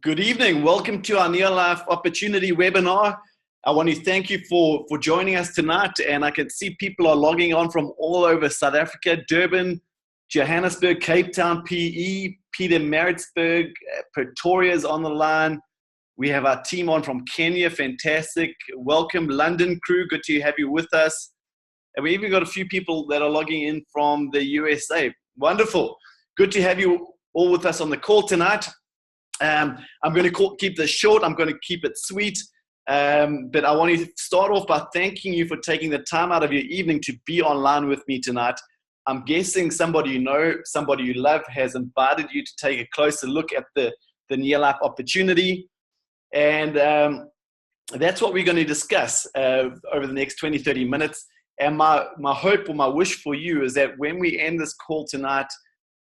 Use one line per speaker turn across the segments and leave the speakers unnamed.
Good evening. Welcome to our NeoLife Opportunity webinar. I want to thank you for joining us tonight. And I can see people are logging on from all over South Africa, Durban, Johannesburg, Cape Town, PE, Pietermaritzburg, Pretoria is on the line. We have our team on from Kenya. Fantastic. Welcome, London crew. Good to have you with us. And we even got a few people that are logging in from the USA. Wonderful. Good to have you all with us on the call tonight. I'm going to keep this short. I'm going to keep it sweet. But I want to start off by thanking you for taking the time out of your evening to be online with me tonight. I'm guessing somebody you know, somebody you love has invited you to take a closer look at the NeoLife Opportunity. And that's what we're going to discuss over the next 20, 30 minutes. And my hope or my wish for you is that when we end this call tonight,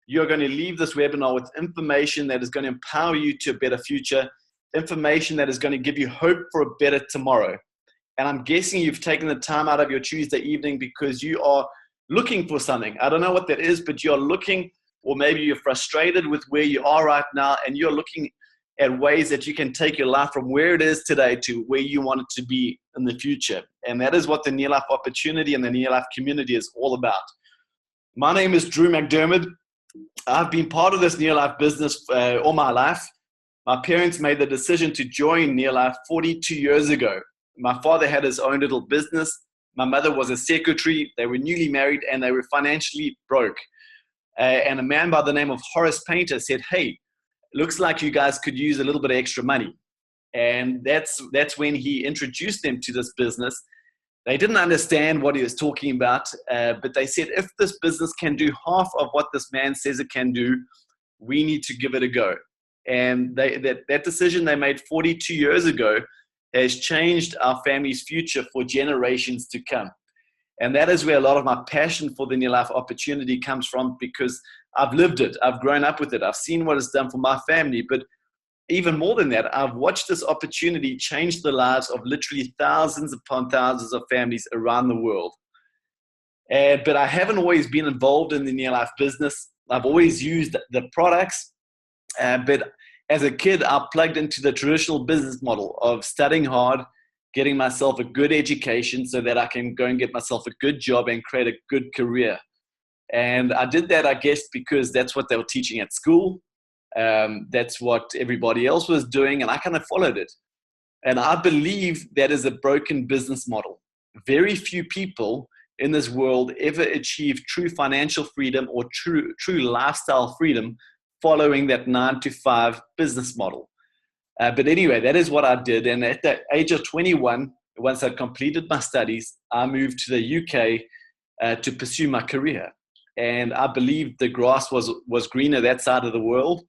you're going to leave this webinar with information that is going to empower you to a better future, information that is going to give you hope for a better tomorrow. And I'm guessing you've taken the time out of your Tuesday evening because you are looking for something. I don't know what that is, but you're looking, or maybe you're frustrated with where you are right now, and you're looking at ways that you can take your life from where it is today to where you want it to be in the future. And that is what the NeoLife Opportunity and the NeoLife community is all about. My name is Drew McDermott. I've been part of this NeoLife business all my life. My parents made the decision to join NeoLife 42 years ago. My father had his own little business. My mother was a secretary. They were newly married and they were financially broke. And a man by the name of Horace Painter said, "Hey, looks like you guys could use a little bit of extra money." And that's when he introduced them to this business. They didn't understand what he was talking about, but they said, if this business can do half of what this man says it can do, we need to give it a go. And that decision they made 42 years ago has changed our family's future for generations to come. And that is where a lot of my passion for the NeoLife Opportunity comes from, because I've lived it. I've grown up with it. I've seen what it's done for my family. But even more than that, I've watched this opportunity change the lives of literally thousands upon thousands of families around the world. But I haven't always been involved in the NeoLife business. I've always used the products. But as a kid, I plugged into the traditional business model of studying hard, getting myself a good education so that I can go and get myself a good job and create a good career. And I did that, I guess, because that's what they were teaching at school. That's what everybody else was doing, and I kind of followed it. And I believe that is a broken business model. Very few people in this world ever achieve true financial freedom or true lifestyle freedom following that 9-to-5 business model. But anyway, that is what I did. And at the age of 21, once I completed my studies, I moved to the UK to pursue my career. And I believed the grass was greener that side of the world.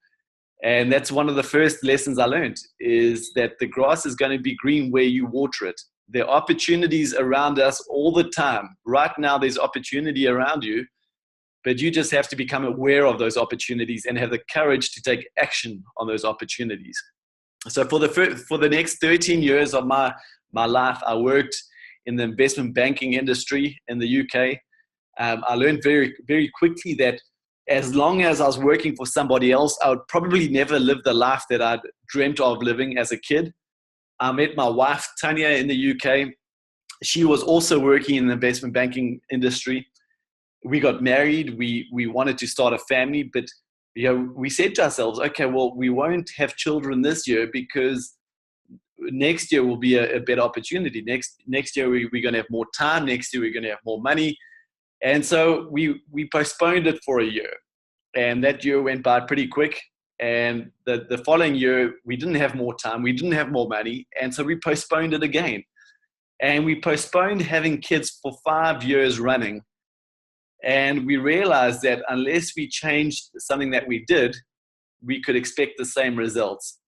And that's one of the first lessons I learned, is that the grass is going to be green where you water it. There are opportunities around us all the time. Right now, there's opportunity around you, but you just have to become aware of those opportunities and have the courage to take action on those opportunities. So for the next 13 years of my life, I worked in the investment banking industry in the UK. I learned very, very quickly that as long as I was working for somebody else, I would probably never live the life that I'd dreamt of living as a kid. I met my wife, Tanya, in the UK. She was also working in the investment banking industry. We got married. We wanted to start a family, but we said to ourselves, okay, well, we won't have children this year because next year will be a better opportunity. Next year, we're going to have more time. Next year, we're going to have more money. And so we postponed it for a year, and that year went by pretty quick. And the following year, we didn't have more time. We didn't have more money. And so we postponed it again. And we postponed having kids for 5 years running. And we realized that unless we changed something that we did, we could expect the same results.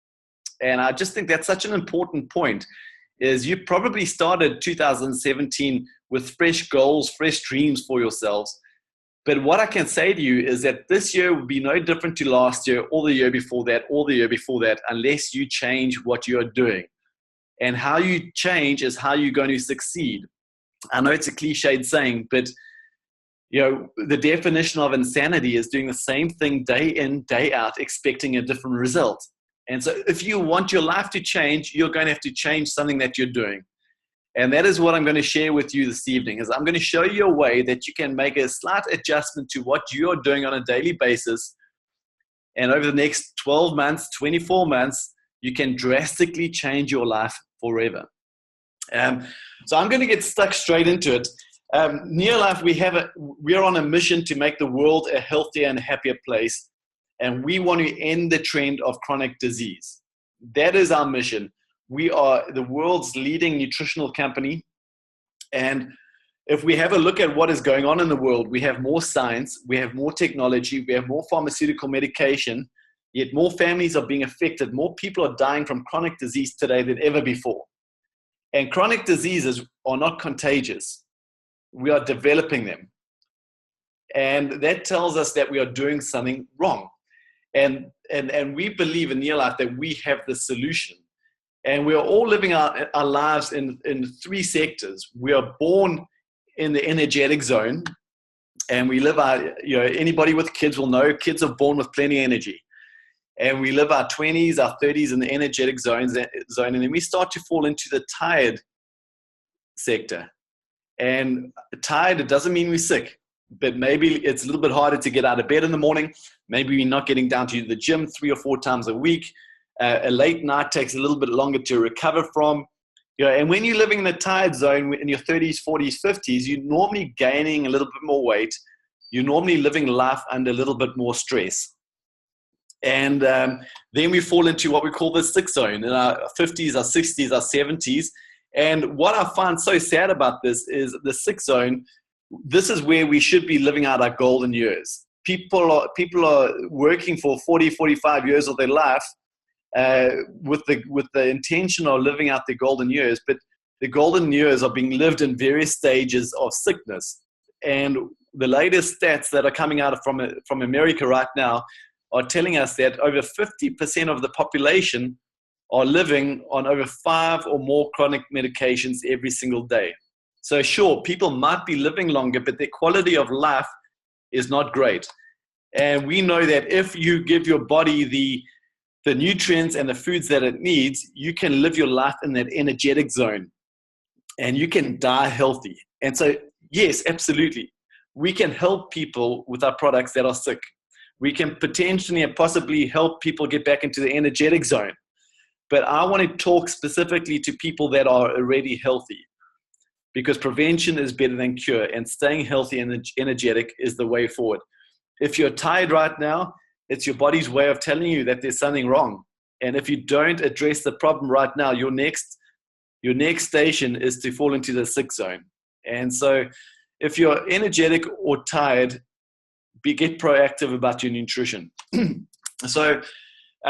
And I just think that's such an important point, is you probably started 2017 with fresh goals, fresh dreams for yourselves. But what I can say to you is that this year will be no different to last year, or the year before that, or the year before that, unless you change what you're doing. And how you change is how you're going to succeed. I know it's a cliched saying, but the definition of insanity is doing the same thing day in, day out, expecting a different result. And so if you want your life to change, you're going to have to change something that you're doing. And that is what I'm going to share with you this evening, is I'm going to show you a way that you can make a slight adjustment to what you're doing on a daily basis. And over the next 12 months, 24 months, you can drastically change your life forever. So I'm going to get stuck straight into it. NeoLife, we are on a mission to make the world a healthier and happier place. And we want to end the trend of chronic disease. That is our mission. We are the world's leading nutritional company. And if we have a look at what is going on in the world, we have more science, we have more technology, we have more pharmaceutical medication, yet more families are being affected. More people are dying from chronic disease today than ever before. And chronic diseases are not contagious. We are developing them. And that tells us that we are doing something wrong. And we believe in NeoLife that we have the solution. And we are all living our lives in three sectors. We are born in the energetic zone, and we live anybody with kids will know kids are born with plenty of energy. And we live our 20s, our 30s in the energetic zone, and then we start to fall into the tired sector. And tired, it doesn't mean we're sick, but maybe it's a little bit harder to get out of bed in the morning. Maybe we're not getting down to the gym 3 or 4 times a week. A late night takes a little bit longer to recover from. And when you're living in the tired zone in your 30s, 40s, 50s, you're normally gaining a little bit more weight. You're normally living life under a little bit more stress. And then we fall into what we call the sick zone in our 50s, our 60s, our 70s. And what I find so sad about this is the sick zone. This is where we should be living out our golden years. People are working for 40, 45 years of their life with the intention of living out their golden years, but the golden years are being lived in various stages of sickness. And the latest stats that are coming out from America right now are telling us that over 50% of the population are living on over 5 or more chronic medications every single day. So sure, people might be living longer, but their quality of life is not great. And we know that if you give your body the nutrients and the foods that it needs, you can live your life in that energetic zone and you can die healthy. And so, yes, absolutely. We can help people with our products that are sick. We can potentially and possibly help people get back into the energetic zone. But I want to talk specifically to people that are already healthy, because prevention is better than cure, and staying healthy and energetic is the way forward. If you're tired right now, it's your body's way of telling you that there's something wrong. And if you don't address the problem right now, your next station is to fall into the sick zone. And so if you're energetic or tired, get proactive about your nutrition. So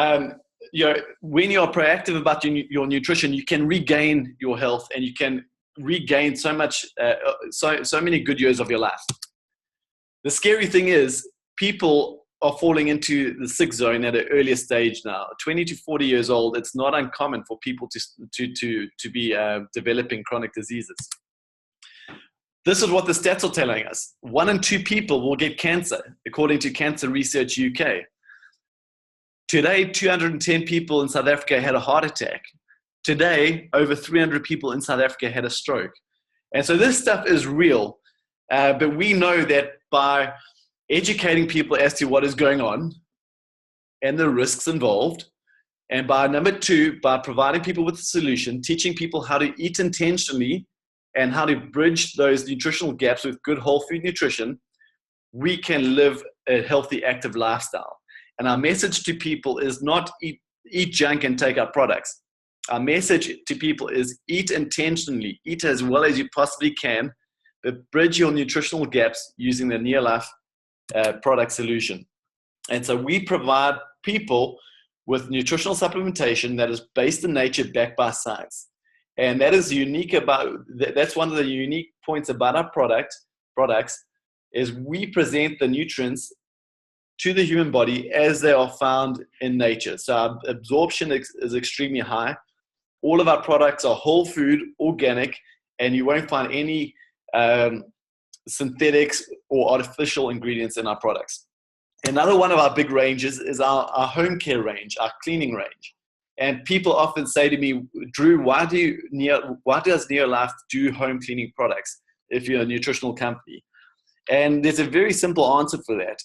when you're proactive about your nutrition, you can regain your health, and you can regain so many good years of your life. The scary thing is people are falling into the sick zone at an earlier stage now. 20 to 40 years old, it's not uncommon for people to be developing chronic diseases. This is what the stats are telling us. 1 in 2 people will get cancer, according to Cancer Research UK. Today, 210 people in South Africa had a heart attack. Today, over 300 people in South Africa had a stroke. And so this stuff is real, but we know that by educating people as to what is going on and the risks involved, and by number 2, by providing people with a solution, teaching people how to eat intentionally and how to bridge those nutritional gaps with good whole food nutrition, we can live a healthy, active lifestyle. And our message to people is not eat junk and take our products. Our message to people is eat intentionally, eat as well as you possibly can, but bridge your nutritional gaps using the NeoLife product solution. And so we provide people with nutritional supplementation that is based in nature, backed by science. And that is unique that's one of the unique points about our products is we present the nutrients to the human body as they are found in nature. So our absorption is extremely high. All of our products are whole food, organic, and you won't find any synthetics or artificial ingredients in our products. Another one of our big ranges is our home care range, our cleaning range. And people often say to me, Drew, why does NeoLife do home cleaning products if you're a nutritional company? And there's a very simple answer for that.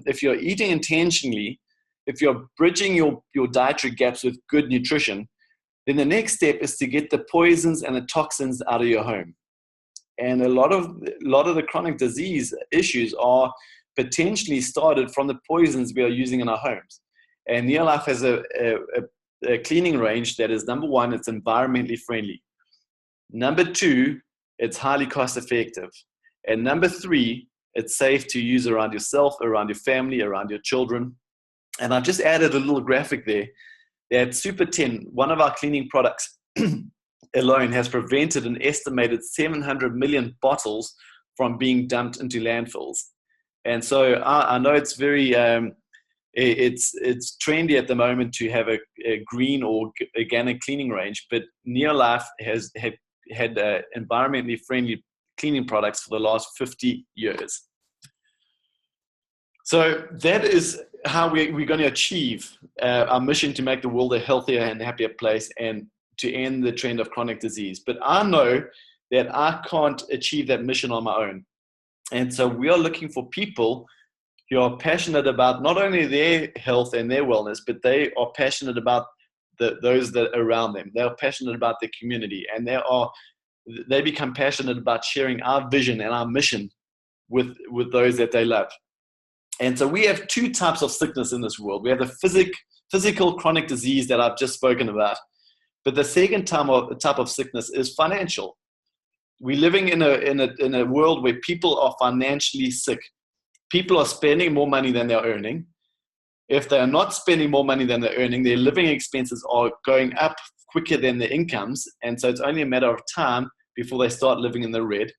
If you're eating intentionally, if you're bridging your dietary gaps with good nutrition, then the next step is to get the poisons and the toxins out of your home. And a lot of the chronic disease issues are potentially started from the poisons we are using in our homes. And NeoLife has a cleaning range that is, number one, it's environmentally friendly. Number two, it's highly cost effective. And number three, it's safe to use around yourself, around your family, around your children. And I've just added a little graphic there that Super 10, one of our cleaning products alone, has prevented an estimated 700 million bottles from being dumped into landfills. And so I know it's very, it's trendy at the moment to have a green or organic cleaning range, but NeoLife has had environmentally friendly cleaning products for the last 50 years. So that is how we're going to achieve our mission to make the world a healthier and happier place and to end the trend of chronic disease. But I know that I can't achieve that mission on my own. And so we are looking for people who are passionate about not only their health and their wellness, but they are passionate about those that are around them. They are passionate about their community, and they become passionate about sharing our vision and our mission with those that they love. And so we have two types of sickness in this world. We have the physical chronic disease that I've just spoken about. But the second type of sickness is financial. We're living in a world where people are financially sick. People are spending more money than they're earning. If they are not spending more money than they're earning, their living expenses are going up quicker than their incomes. And so it's only a matter of time before they start living in the red.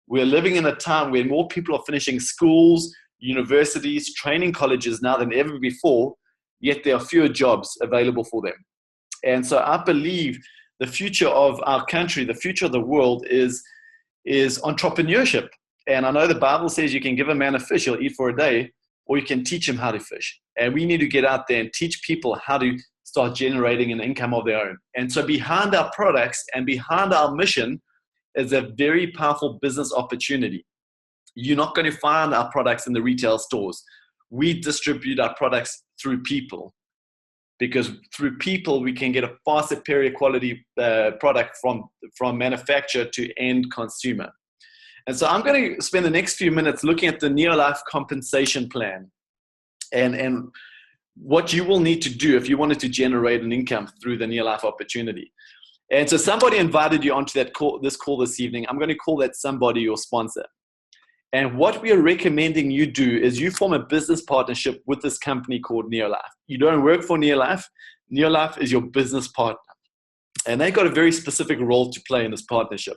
We're living in a time where more people are finishing schools, universities, training colleges now than ever before, yet there are fewer jobs available for them. And so I believe the future of our country, the future of the world is entrepreneurship. And I know the Bible says you can give a man a fish, he'll eat for a day, or you can teach him how to fish. And we need to get out there and teach people how to start generating an income of their own. And so behind our products and behind our mission is a very powerful business opportunity. You're not going to find our products in the retail stores. We distribute our products through people, because through people we can get a far superior quality product from manufacturer to end consumer. And so I'm going to spend the next few minutes looking at the NeoLife compensation plan and what you will need to do if you wanted to generate an income through the NeoLife opportunity. And so somebody invited you onto this call this evening. I'm going to call that somebody your sponsor. And what we are recommending you do is you form a business partnership with this company called NeoLife. You don't work for NeoLife. NeoLife is your business partner. And they've got a very specific role to play in this partnership.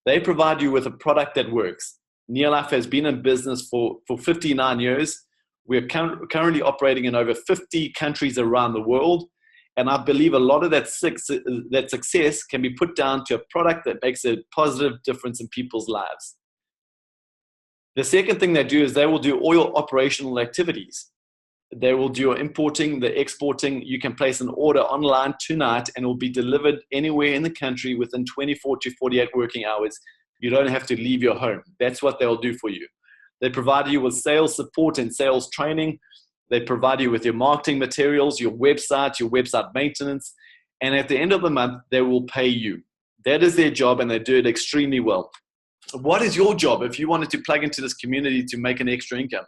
They provide you with a product that works. NeoLife has been in business for 59 years. We're currently operating in over 50 countries around the world. And I believe a lot of that success can be put down to a product that makes a positive difference in people's lives. The second thing they do is they will do all your operational activities. They will do your importing, the exporting. You can place an order online tonight and it will be delivered anywhere in the country within 24 to 48 working hours. You don't have to leave your home. That's what they'll do for you. They provide you with sales support and sales training. They provide you with your marketing materials, your website maintenance. And at the end of the month, they will pay you. That is their job, and they do it extremely well. What is your job if you wanted to plug into this community to make an extra income?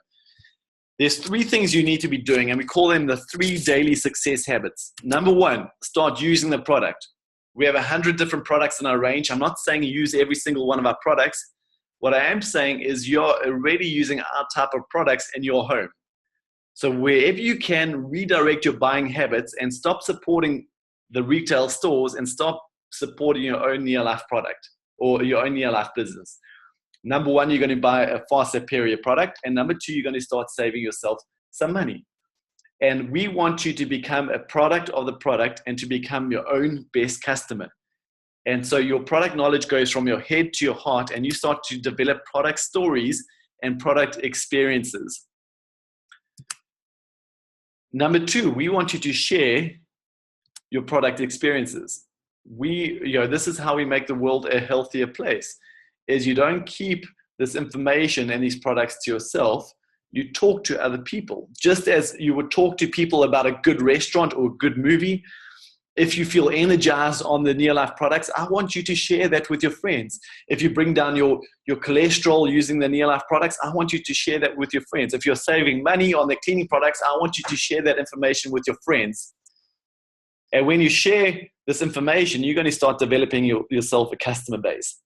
There's three things you need to be doing, and we call them the 3 daily success habits. Number one, start using the product. We have 100 different products in our range. I'm not saying use every single one of our products. What I am saying is you're already using our type of products in your home. So wherever you can, redirect your buying habits and stop supporting the retail stores and stop supporting your own NeoLife product or your own NeoLife business. Number one, you're going to buy a far superior product. And number two, you're going to start saving yourself some money. And we want you to become a product of the product and to become your own best customer. And so your product knowledge goes from your head to your heart, and you start to develop product stories and product experiences. Number two, we want you to share your product experiences. This is how we make the world a healthier place, is you don't keep this information and these products to yourself. You talk to other people, just as you would talk to people about a good restaurant or a good movie. If you feel energized on the NeoLife products, I want you to share that with your friends. If you bring down your cholesterol using the NeoLife products, I want you to share that with your friends. If you're saving money on the cleaning products, I want you to share that information with your friends. And when you share this information, you're going to start developing yourself a customer base.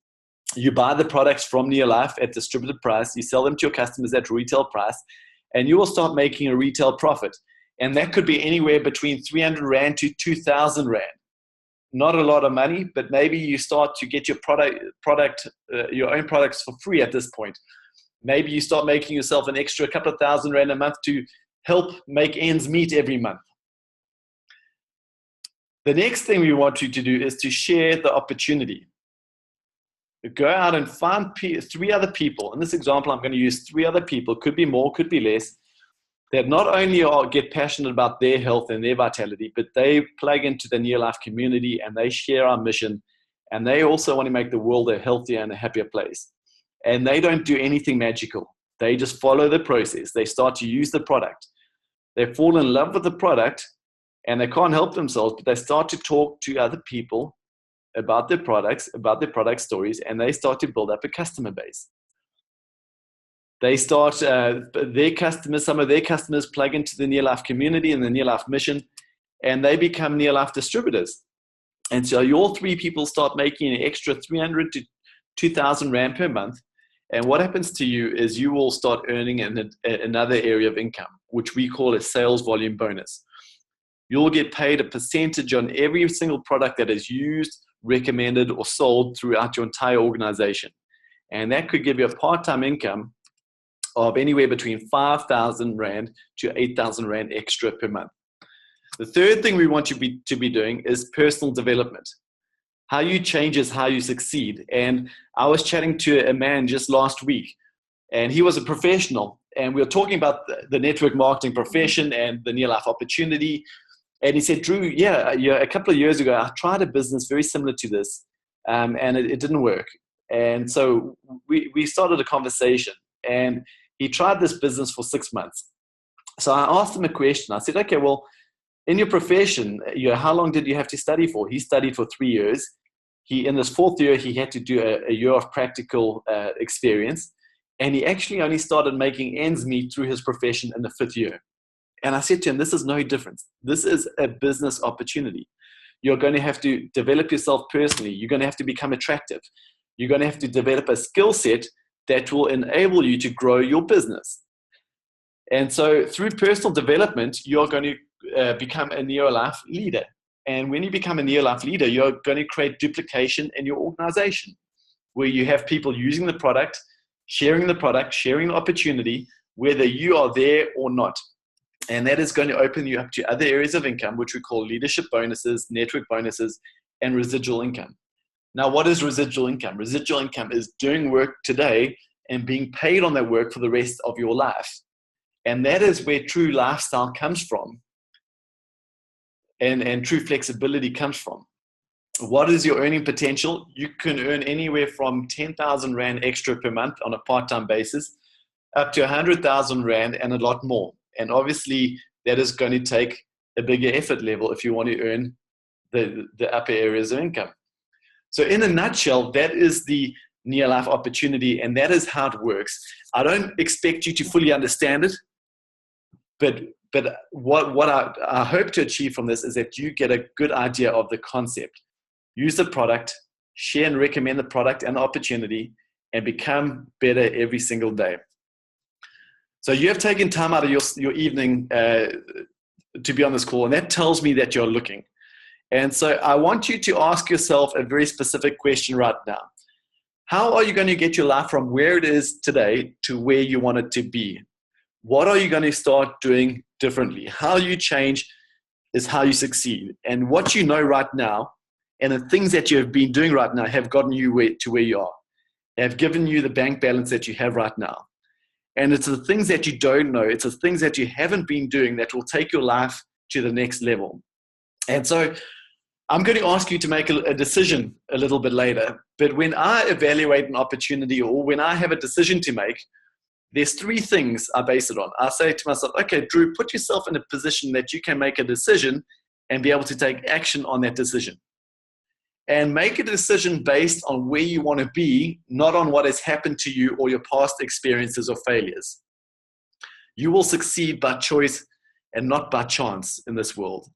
You buy the products from NeoLife at distributed price, you sell them to your customers at retail price, and you will start making a retail profit. And that could be anywhere between 300 Rand to 2,000 Rand. Not a lot of money, but maybe you start to get your your own products for free at this point. Maybe you start making yourself an extra couple of thousand Rand a month to help make ends meet every month. The next thing we want you to do is to share the opportunity. Go out and find 3 other people. In this example, I'm going to use 3 other people, could be more, could be less, that not only get passionate about their health and their vitality, but they plug into the NeoLife community and they share our mission, and they also want to make the world a healthier and a happier place. And they don't do anything magical. They just follow the process. They start to use the product. They fall in love with the product and they can't help themselves, but they start to talk to other people about their products, about their product stories, and they start to build up a customer base. They start, some of their customers plug into the NeoLife community and the NeoLife mission, and they become NeoLife distributors. And so your 3 people start making an extra 300 to 2,000 Rand per month. And what happens to you is you will start earning another area of income, which we call a sales volume bonus. You'll get paid a percentage on every single product that is used, recommended, or sold throughout your entire organization. And that could give you a part-time income of anywhere between 5,000 Rand to 8,000 Rand extra per month. The third thing we want you to be doing is personal development. How you change is how you succeed. And I was chatting to a man just last week, and he was a professional, and we were talking about the network marketing profession and the NeoLife opportunity. And he said, Drew, a couple of years ago, I tried a business very similar to this, and it didn't work. And so we started a conversation, and he tried this business for 6 months. So I asked him a question. I said, okay, well, in your profession, how long did you have to study for? He studied for 3 years. In this 4th year, he had to do a year of practical experience. And he actually only started making ends meet through his profession in the 5th year. And I said to him, this is no different. This is a business opportunity. You're going to have to develop yourself personally. You're going to have to become attractive. You're going to have to develop a skill set that will enable you to grow your business. And so through personal development, you're going to become a NeoLife leader. And when you become a NeoLife leader, you're going to create duplication in your organization, where you have people using the product, sharing the opportunity, whether you are there or not. And that is going to open you up to other areas of income, which we call leadership bonuses, network bonuses, and residual income. Now, what is residual income? Residual income is doing work today and being paid on that work for the rest of your life. And that is where true lifestyle comes from, and true flexibility comes from. What is your earning potential? You can earn anywhere from 10,000 Rand extra per month on a part-time basis, up to 100,000 Rand and a lot more. And obviously, that is going to take a bigger effort level if you want to earn the upper areas of income. So in a nutshell, that is the NeoLife opportunity, and that is how it works. I don't expect you to fully understand it, but what I hope to achieve from this is that you get a good idea of the concept. Use the product, share and recommend the product and the opportunity, and become better every single day. So you have taken time out of your evening to be on this call, and that tells me that you're looking. And so I want you to ask yourself a very specific question right now. How are you going to get your life from where it is today to where you want it to be? What are you going to start doing differently? How you change is how you succeed. And what you know right now and the things that you have been doing right now have gotten you to where you are. They have given you the bank balance that you have right now. And it's the things that you don't know, it's the things that you haven't been doing that will take your life to the next level. And so I'm going to ask you to make a decision a little bit later. But when I evaluate an opportunity or when I have a decision to make, there's three things I base it on. I say to myself, okay, Drew, put yourself in a position that you can make a decision and be able to take action on that decision. And make a decision based on where you want to be, not on what has happened to you or your past experiences or failures. You will succeed by choice and not by chance in this world.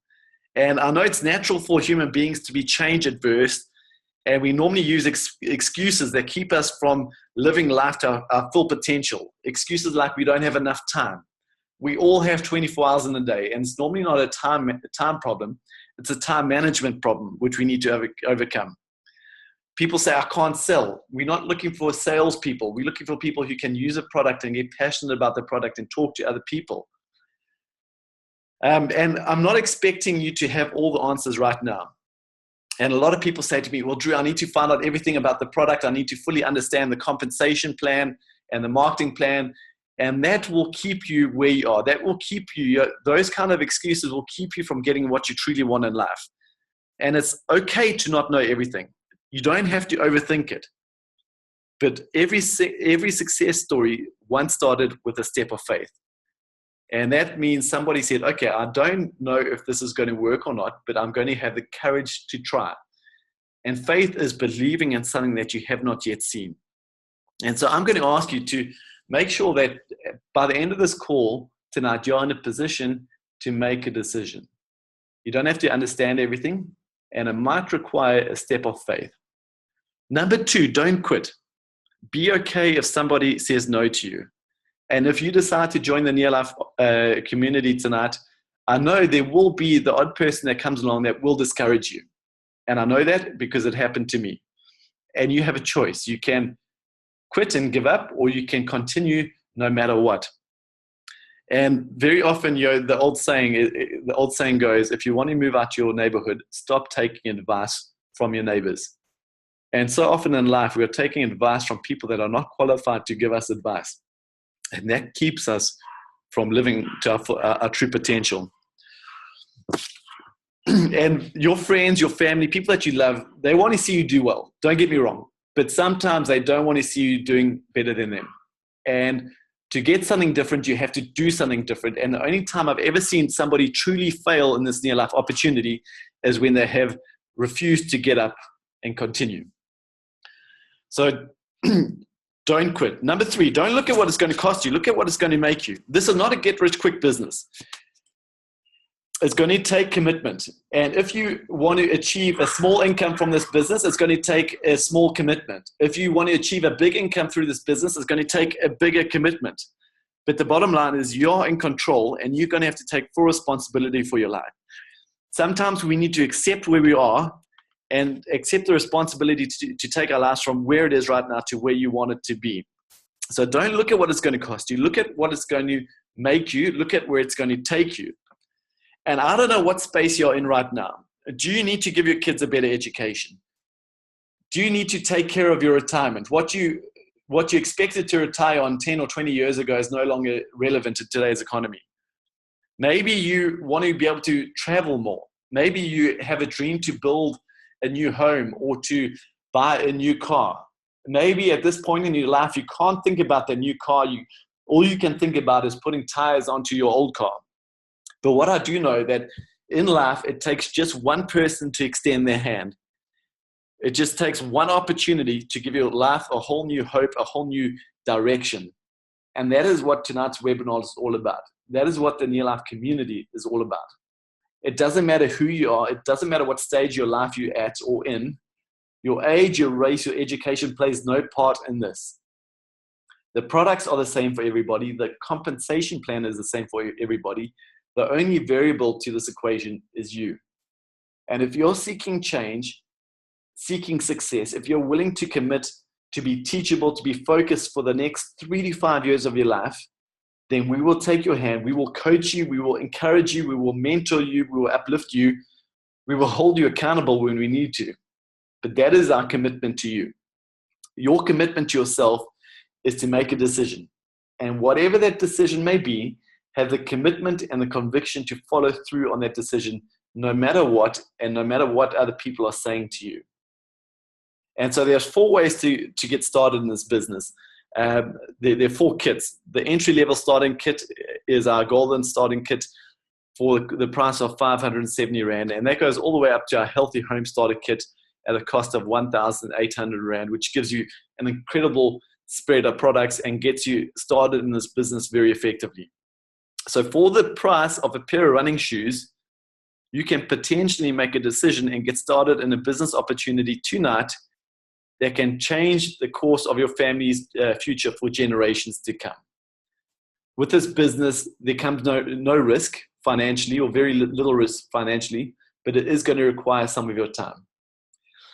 And I know it's natural for human beings to be change adverse, and we normally use excuses that keep us from living life to our full potential. Excuses like we don't have enough time. We all have 24 hours in a day, and it's normally not a time problem. It's a time management problem, which we need to overcome. People say, I can't sell. We're not looking for salespeople. We're looking for people who can use a product and get passionate about the product and talk to other people. And I'm not expecting you to have all the answers right now. And a lot of people say to me, well, Drew, I need to find out everything about the product. I need to fully understand the compensation plan and the marketing plan. And that will keep you where you are. That will keep you, those kind of excuses will keep you from getting what you truly want in life. And it's okay to not know everything. You don't have to overthink it. But every success story once started with a step of faith. And that means somebody said, okay, I don't know if this is going to work or not, but I'm going to have the courage to try. And faith is believing in something that you have not yet seen. And so I'm going to ask you to make sure that by the end of this call tonight, you're in a position to make a decision. You don't have to understand everything, and it might require a step of faith. Number 2, don't quit. Be okay if somebody says no to you. And if you decide to join the NeoLife community tonight, I know there will be the odd person that comes along that will discourage you. And I know that because it happened to me. And you have a choice. You can quit and give up, or you can continue no matter what. And very often, the old saying goes, if you want to move out to your neighborhood, stop taking advice from your neighbors. And so often in life, we are taking advice from people that are not qualified to give us advice. And that keeps us from living to our true potential. And your friends, your family, people that you love, they want to see you do well. Don't get me wrong. But sometimes they don't want to see you doing better than them. And to get something different, you have to do something different. And the only time I've ever seen somebody truly fail in this NeoLife opportunity is when they have refused to get up and continue. So don't quit. Number 3, don't look at what it's going to cost you. Look at what it's going to make you. This is not a get-rich-quick business. It's going to take commitment. And if you want to achieve a small income from this business, it's going to take a small commitment. If you want to achieve a big income through this business, it's going to take a bigger commitment. But the bottom line is you're in control, and you're going to have to take full responsibility for your life. Sometimes we need to accept where we are and accept the responsibility to take our lives from where it is right now to where you want it to be. So don't look at what it's going to cost you. Look at what it's going to make you. Look at where it's going to take you. And I don't know what space you're in right now. Do you need to give your kids a better education? Do you need to take care of your retirement? What you expected to retire on 10 or 20 years ago is no longer relevant in today's economy. Maybe you want to be able to travel more. Maybe you have a dream to build a new home or to buy a new car. Maybe at this point in your life, you can't think about the new car. All you can think about is putting tires onto your old car. But what I do know that in life, it takes just one person to extend their hand. It just takes one opportunity to give your life a whole new hope, a whole new direction. And that is what tonight's webinar is all about. That is what the NeoLife community is all about. It doesn't matter who you are. It doesn't matter what stage of your life you're at or in. Your age, your race, your education plays no part in this. The products are the same for everybody. The compensation plan is the same for everybody. The only variable to this equation is you. And if you're seeking change, seeking success, if you're willing to commit to be teachable, to be focused for the next 3 to 5 years of your life, then we will take your hand, we will coach you, we will encourage you, we will mentor you, we will uplift you, we will hold you accountable when we need to. But that is our commitment to you. Your commitment to yourself is to make a decision. And whatever that decision may be, have the commitment and the conviction to follow through on that decision no matter what, and no matter what other people are saying to you. And so there's 4 ways to get started in this business. There are 4 kits. The entry-level starting kit is our golden starting kit for the price of 570 Rand. And that goes all the way up to our healthy home starter kit at a cost of 1,800 Rand, which gives you an incredible spread of products and gets you started in this business very effectively. So for the price of a pair of running shoes, you can potentially make a decision and get started in a business opportunity tonight that can change the course of your family's future for generations to come. With this business, there comes no risk financially, or very little risk financially, but it is going to require some of your time.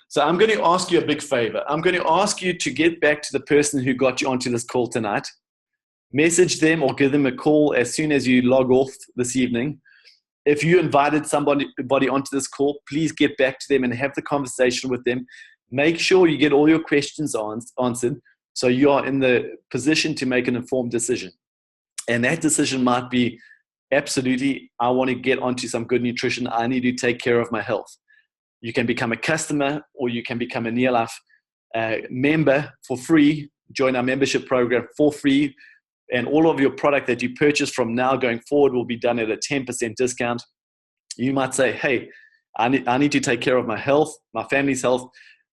So I'm going to ask you a big favor. I'm going to ask you to get back to the person who got you onto this call tonight. Message them or give them a call as soon as you log off this evening. If you invited somebody onto this call, please get back to them and have the conversation with them. Make sure you get all your questions answered so you are in the position to make an informed decision. And that decision might be, absolutely, I want to get onto some good nutrition. I need to take care of my health. You can become a customer, or you can become a NeoLife member for free. Join our membership program for free. And all of your product that you purchase from now going forward will be done at a 10% discount. You might say, hey, I need to take care of my health, my family's health,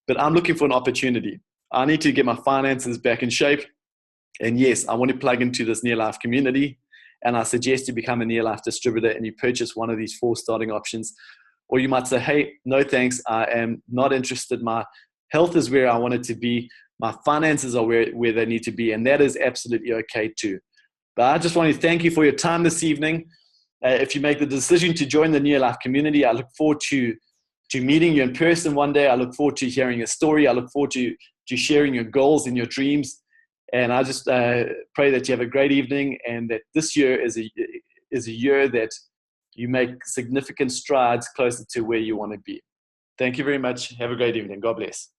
but I'm looking for an opportunity. I need to get my finances back in shape. And yes, I want to plug into this NeoLife community. And I suggest you become a NeoLife distributor and you purchase one of these 4 starting options. Or you might say, hey, no thanks, I am not interested. My health is where I want it to be. My finances are where they need to be. And that is absolutely okay too. But I just want to thank you for your time this evening. If you make the decision to join the NeoLife community, I look forward to meeting you in person one day. I look forward to hearing your story. I look forward to sharing your goals and your dreams. And I just pray that you have a great evening, and that this year is a year that you make significant strides closer to where you want to be. Thank you very much. Have a great evening. God bless.